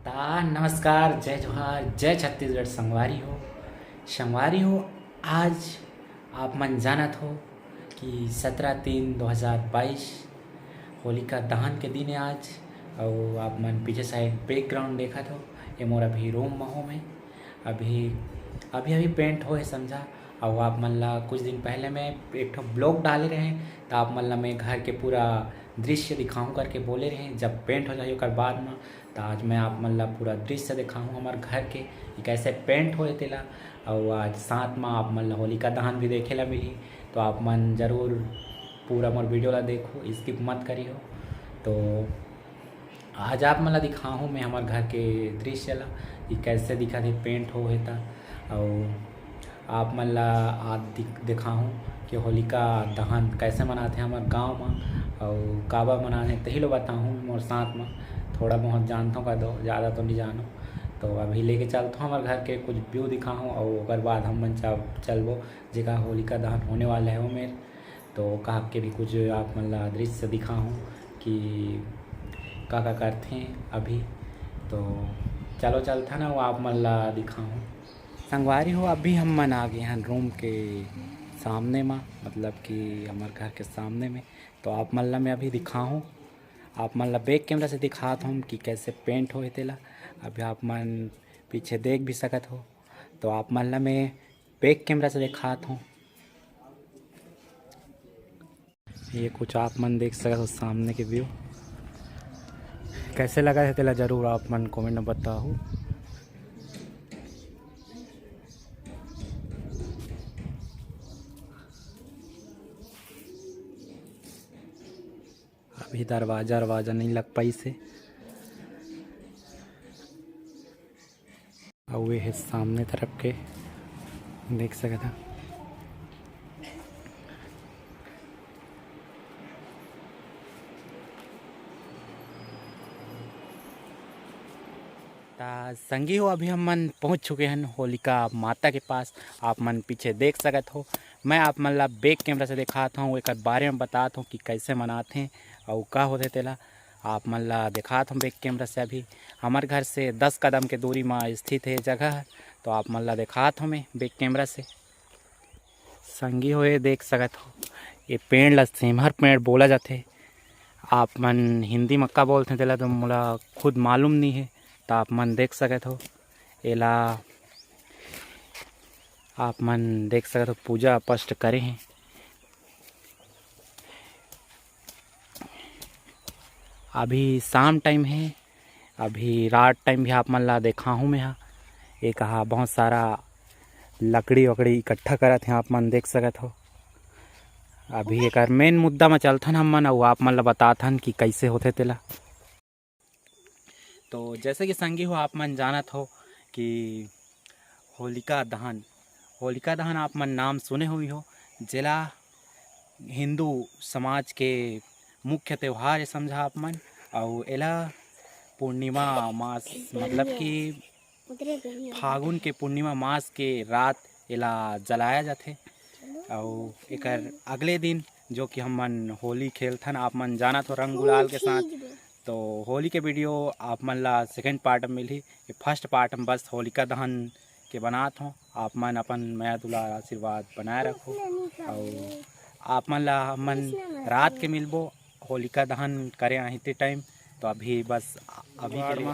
नमस्कार, जय जोहार, जय छत्तीसगढ़। संगवारी हो। आज आप मन जानत हो कि 17/3/2022 होलिका दहन के दिन है आज। और आप मन पीछे साइड बैकग्राउंड देखत हो, ये मोर अभी रूम में हो। मैं अभी पेंट हो है समझा। और आप मन ला कुछ दिन पहले मैं एक ठो ब्लॉग डाले रहे, तो आप मन ला मैं घर के पूरा दृश्य दिखाऊं करके बोले रहे। जब पेंट हो जाए ओकर बाद में, तो आज मैं आप मन ला पूरा दृश्य दिखाऊं हमारे घर के कैसे पेंट होए तेला। और आज साथ में आप मन ला होलिका दहन भी देखे ला मिली। तो आप मन जरूर पूरा मोर वीडियो ला देखो, स्किप मत करियो। तो आज आप मन ला दिखाऊं मैं हमारे घर के दृश्य ला कि कैसे दिखा थे पेंट हो है। और आप मन ला आज दिखाऊं कि होलिका दहन कैसे मनाते हैं हमारे गांव में, और काबा मनाते तही लो बताऊँ मोर साथ में। थोड़ा बहुत जानता हूँ, का दो ज़्यादा तो नहीं जानो। तो अभी लेके चलता हूँ हमारे घर के कुछ व्यू दिखाऊँ, और उसके बाद हम मन चलबो जगह होलिका दहन होने वाला है वो मेरे। तो कहा के भी कुछ आप मन ला दृश्य दिखाऊँ कि का करते हैं अभी। तो चलो चलता ना, वो आप मन ला दिखाऊँ। संगवारी हो, अभी हम मन आ गए हैं रूम के सामने में, मतलब कि हमारे घर के सामने में। तो आप मन ला मैं अभी दिखाऊँ, आप मन ला बैक कैमरा से दिखाता हूँ कि कैसे पेंट हो तेला। अभी आप मन पीछे देख भी सकत हो, तो आप मन ला मैं बैक कैमरा से दिखाता हूँ। ये कुछ आप मन देख सकते हो सामने के व्यू। कैसे लगा है तेला जरूर आप मन कमेंट में बताओ। अभी दरवाजा नहीं लग पाई से। और वे है सामने तरफ के देख सकता। संगी हो, अभी हम मन पहुंच चुके हैं होलिका माता के पास। आप मन पीछे देख सकत हो। मैं आप मन ला बैक कैमरा से दिखाता हूँ, एक बारे में बताता हूँ कि कैसे मनाते हैं और का होते तेला। आप मन ला दिखाता हूँ बैक कैमरा से। अभी हमारे घर से 10 कदम के दूरी में स्थित है जगह। तो आप मन ला दिखाता हूँ मैं बैक कैमरा से। संगी हो, ये देख सकत हो, ये पेड़ ला सेमहर पेड़ बोला जाते। आप मन हिंदी में का बोलते तेला तो मोला खुद मालूम नहीं है। तो आप मन देख सकत हो, एला आप मन देख सकत हो पूजा स्पष्ट करे हैं। अभी शाम टाइम है, अभी रात टाइम भी आप मन ला देखा हूँ मैं। ये कहा बहुत सारा लकड़ी वकड़ी इकट्ठा करत हैं, आप मन देख सकत हो। अभी एक मेन मुद्दा में चलथन हम मन, और आप मन ला बताथन कि कैसे होते तेला। तो जैसे कि संगी हो, आप मन जानत हो कि होलिका दहन आप मन नाम सुने हुई हो। जिला हिंदू समाज के मुख्य त्यौहार है समझा आप मन। और एला पूर्णिमा मास, मतलब कि फागुन के पूर्णिमा मास के रात एला जलाया जाते। और एक अगले दिन जो कि हम मन होली खेलथन, आप मन जानत हो रंग गुलाल के साथ। तो होली के वीडियो आप मन ला सेकेंड पार्ट में मिली। फर्स्ट पार्ट में बस होलिका दहन के बनात हो। आप मन अपन माया दुलार आशीर्वाद बनाए रखो। और आप मन ला मन रात के मिलबो होलिका दहन करे आते टाइम। तो अभी बस अभी के लिए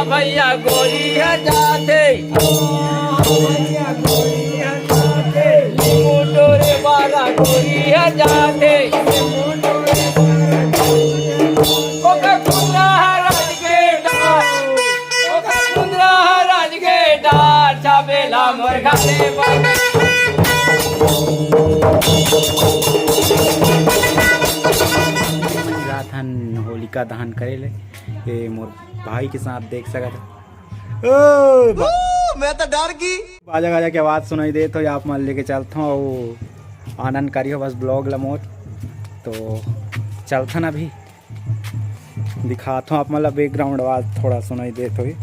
भैया गोरिया जाते, मोटोरे वाला गोरिया जाते। कुंद्रा राज के डार ला मुर्गा रात होलिका दहन करेले ये मोर भाई के साथ देख सकत मैं तो डर की बाजा गाजा के आवाज सुनाई दे तो आप मान लेके चलता हूँ आनंद करियो बस ब्लॉग लमोट तो चलता ना भी दिखाता हूँ आप मतलब बैकग्राउंड आवाज थोड़ा सुनाई दे तो ही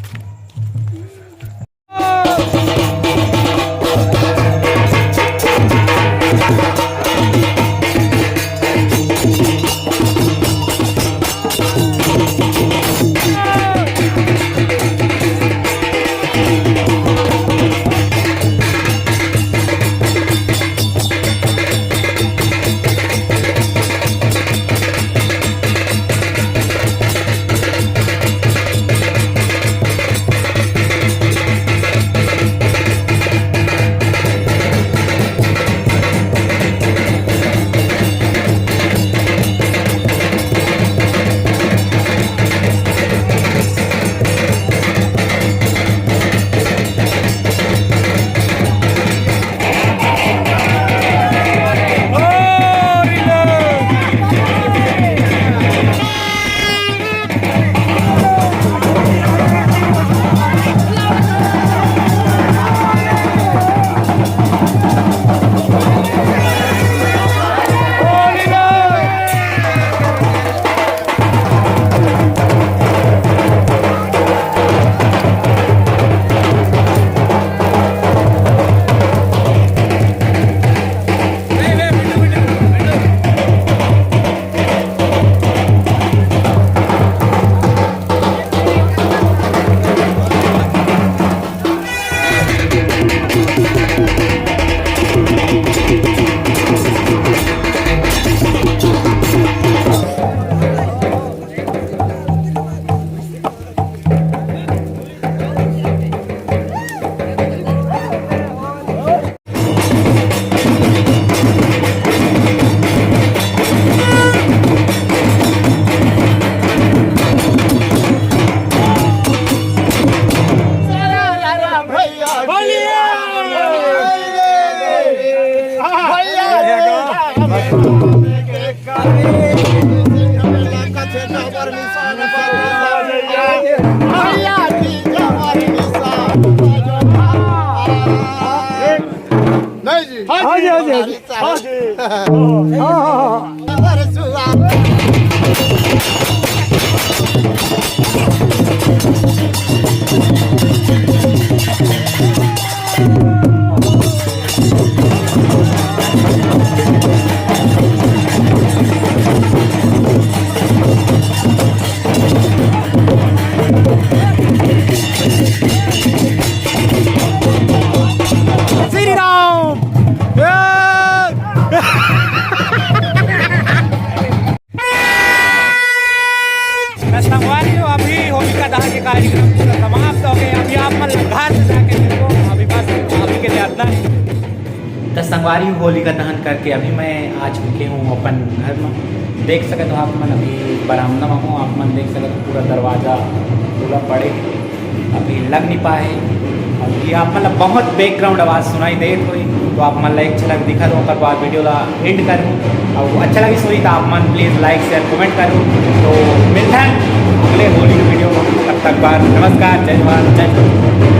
अभी होलिका दहन के कार्यक्रम समाप्त हो गए। अभी आप मतलब घर से जाके देखो अभी बस अभी के लिए इतना ही। तो संगवारी होलिका दहन करके अभी मैं आ चुके हूँ अपन घर में। देख सके तो आप मन अभी बरामदा में हूँ। आप मन देख सके तो पूरा दरवाज़ा पूरा पड़े अभी लग नहीं पाए। अभी आप मतलब बहुत बैकग्राउंड आवाज़ सुनाई दे तो आप मन एक झलक दिखा दो और बाद वीडियो ला एंड करूँ और अच्छा लगी सोई तो आप मन प्लीज़ लाइक शेयर कमेंट करूँ। तो मिलते हैं अगले होली वीडियो में। तब तक बार नमस्कार, जय जवान जय